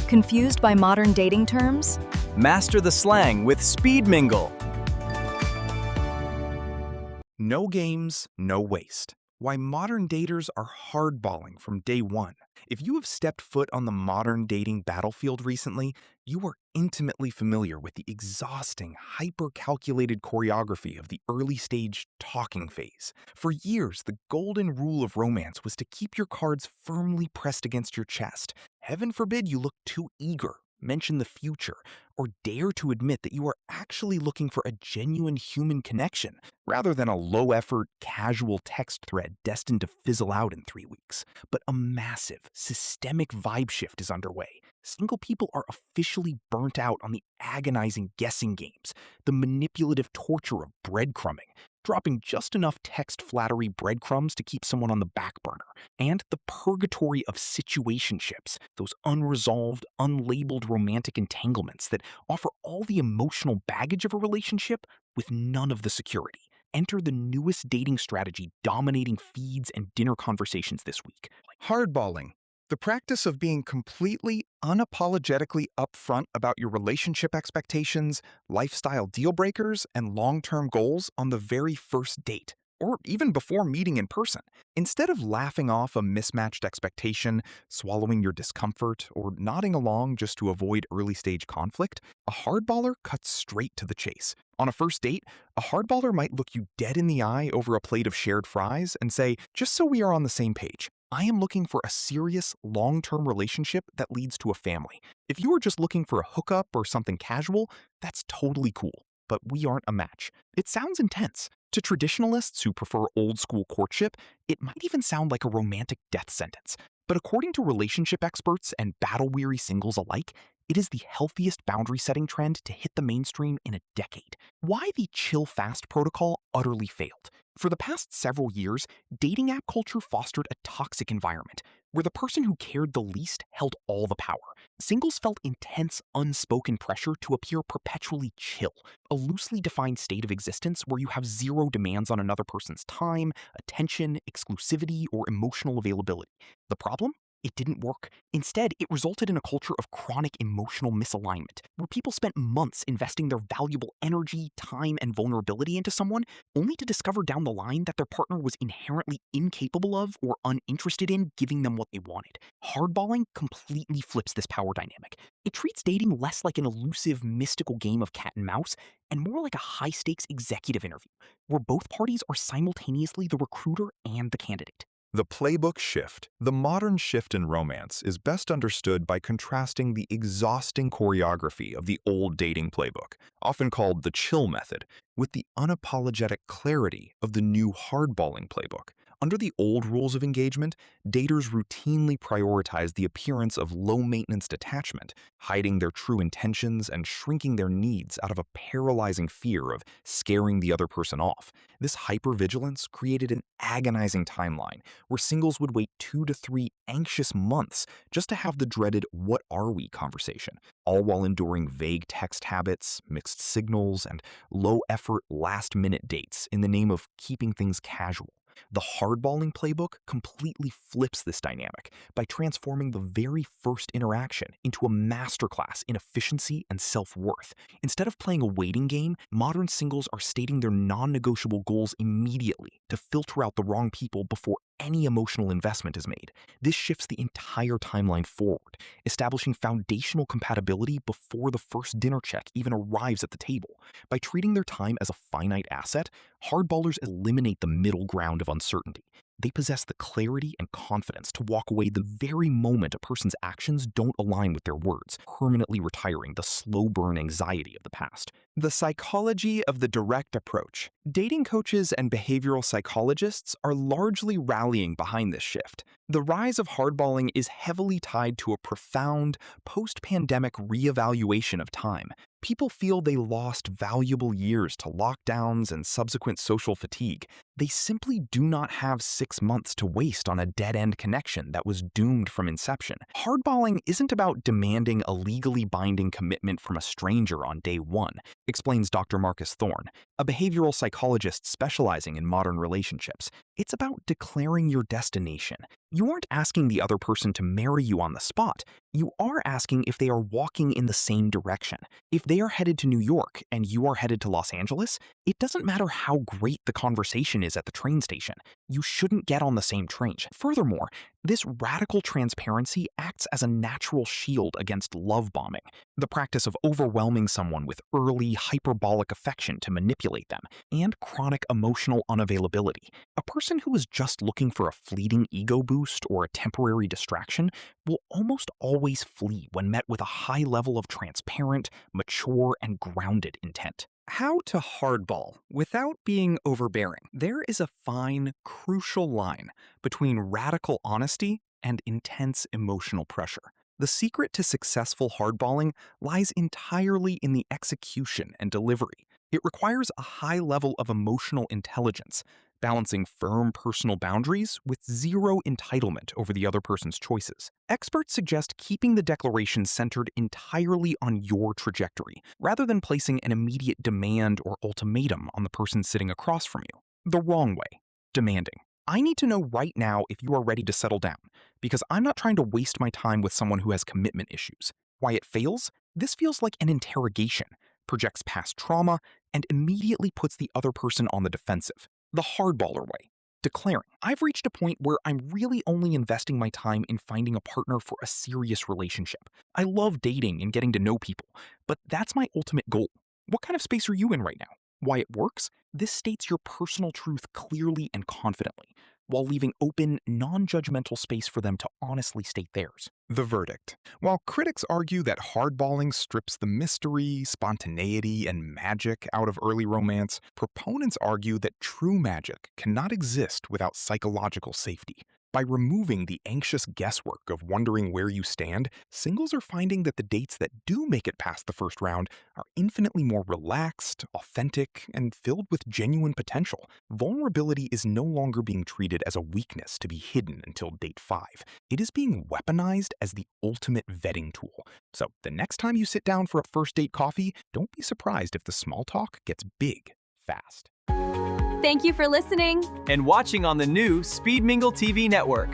Confused by modern dating terms? Master the slang with Speed Mingle. No games, no waste. Why modern daters are hardballing from day one. If you have stepped foot on the modern dating battlefield recently, you are intimately familiar with the exhausting, hyper-calculated choreography of the early-stage talking phase. For years, the golden rule of romance was to keep your cards firmly pressed against your chest. Heaven forbid you look too eager, mention the future, or dare to admit that you are actually looking for a genuine human connection rather than a low-effort, casual text thread destined to fizzle out in 3 weeks. But a massive, systemic vibe shift is underway. Single people are officially burnt out on the agonizing guessing games, the manipulative torture of breadcrumbing, dropping just enough text flattery breadcrumbs to keep someone on the back burner, and the purgatory of situationships, those unresolved, unlabeled romantic entanglements that offer all the emotional baggage of a relationship with none of the security. Enter the newest dating strategy dominating feeds and dinner conversations this week. Hardballing, the practice of being completely, unapologetically upfront about your relationship expectations, lifestyle deal breakers, and long-term goals on the very first date, or even before meeting in person. Instead of laughing off a mismatched expectation, swallowing your discomfort, or nodding along just to avoid early-stage conflict, a hardballer cuts straight to the chase. On a first date, a hardballer might look you dead in the eye over a plate of shared fries and say, "Just so we are on the same page, I am looking for a serious, long-term relationship that leads to a family. If you are just looking for a hookup or something casual, that's totally cool, but we aren't a match." It sounds intense. To traditionalists who prefer old-school courtship, it might even sound like a romantic death sentence. But according to relationship experts and battle-weary singles alike, it is the healthiest boundary-setting trend to hit the mainstream in a decade. Why the chill fast protocol utterly failed. For the past several years, dating app culture fostered a toxic environment where the person who cared the least held all the power. Singles felt intense, unspoken pressure to appear perpetually chill, a loosely defined state of existence where you have zero demands on another person's time, attention, exclusivity, or emotional availability. The problem? It didn't work. Instead, it resulted in a culture of chronic emotional misalignment, where people spent months investing their valuable energy, time, and vulnerability into someone, only to discover down the line that their partner was inherently incapable of or uninterested in giving them what they wanted. Hardballing completely flips this power dynamic. It treats dating less like an elusive, mystical game of cat and mouse, and more like a high-stakes executive interview, where both parties are simultaneously the recruiter and the candidate. The playbook shift, the modern shift in romance, is best understood by contrasting the exhausting choreography of the old dating playbook, often called the chill method, with the unapologetic clarity of the new hardballing playbook. Under the old rules of engagement, daters routinely prioritize the appearance of low-maintenance detachment, hiding their true intentions and shrinking their needs out of a paralyzing fear of scaring the other person off. This hypervigilance created an agonizing timeline where singles would wait 2 to 3 anxious months just to have the dreaded "what are we" conversation, all while enduring vague text habits, mixed signals, and low-effort last-minute dates in the name of keeping things casual. The hardballing playbook completely flips this dynamic by transforming the very first interaction into a masterclass in efficiency and self-worth. Instead of playing a waiting game, modern singles are stating their non-negotiable goals immediately to filter out the wrong people before any emotional investment is made. This shifts the entire timeline forward, establishing foundational compatibility before the first dinner check even arrives at the table. By treating their time as a finite asset, hardballers eliminate the middle ground of uncertainty. They possess the clarity and confidence to walk away the very moment a person's actions don't align with their words, permanently retiring the slow burn anxiety of the past. The psychology of the direct approach. Dating coaches and behavioral psychologists are largely rallying behind this shift. The rise of hardballing is heavily tied to a profound, post-pandemic reevaluation of time. People feel they lost valuable years to lockdowns and subsequent social fatigue. They simply do not have 6 months to waste on a dead-end connection that was doomed from inception. Hardballing isn't about demanding a legally binding commitment from a stranger on day one, explains Dr. Marcus Thorne, a behavioral psychologist specializing in modern relationships. It's about declaring your destination. You aren't asking the other person to marry you on the spot. You are asking if they are walking in the same direction. If they are headed to New York and you are headed to Los Angeles, it doesn't matter how great the conversation is at the train station. You shouldn't get on the same train. Furthermore, this radical transparency acts as a natural shield against love bombing, the practice of overwhelming someone with early hyperbolic affection to manipulate them, and chronic emotional unavailability. A person who is just looking for a fleeting ego boost or a temporary distraction will almost always flee when met with a high level of transparent, mature, and grounded intent. How to hardball without being overbearing. There is a fine, crucial line between radical honesty and intense emotional pressure. The secret to successful hardballing lies entirely in the execution and delivery. It requires a high level of emotional intelligence, balancing firm personal boundaries with zero entitlement over the other person's choices. Experts suggest keeping the declaration centered entirely on your trajectory, rather than placing an immediate demand or ultimatum on the person sitting across from you. The wrong way. Demanding. I need to know right now if you are ready to settle down, because I'm not trying to waste my time with someone who has commitment issues. Why it fails? This feels like an interrogation, projects past trauma, and immediately puts the other person on the defensive. The hardballer way. Declaring, I've reached a point where I'm really only investing my time in finding a partner for a serious relationship. I love dating and getting to know people, but that's my ultimate goal. What kind of space are you in right now? Why it works? This states your personal truth clearly and confidently, while leaving open, non-judgmental space for them to honestly state theirs. The verdict. While critics argue that hardballing strips the mystery, spontaneity, and magic out of early romance, proponents argue that true magic cannot exist without psychological safety. By removing the anxious guesswork of wondering where you stand, singles are finding that the dates that do make it past the first round are infinitely more relaxed, authentic, and filled with genuine potential. Vulnerability is no longer being treated as a weakness to be hidden until date 5. It is being weaponized as the ultimate vetting tool. So the next time you sit down for a first date coffee, don't be surprised if the small talk gets big fast. Thank you for listening. And watching on the new Speed Mingle TV network.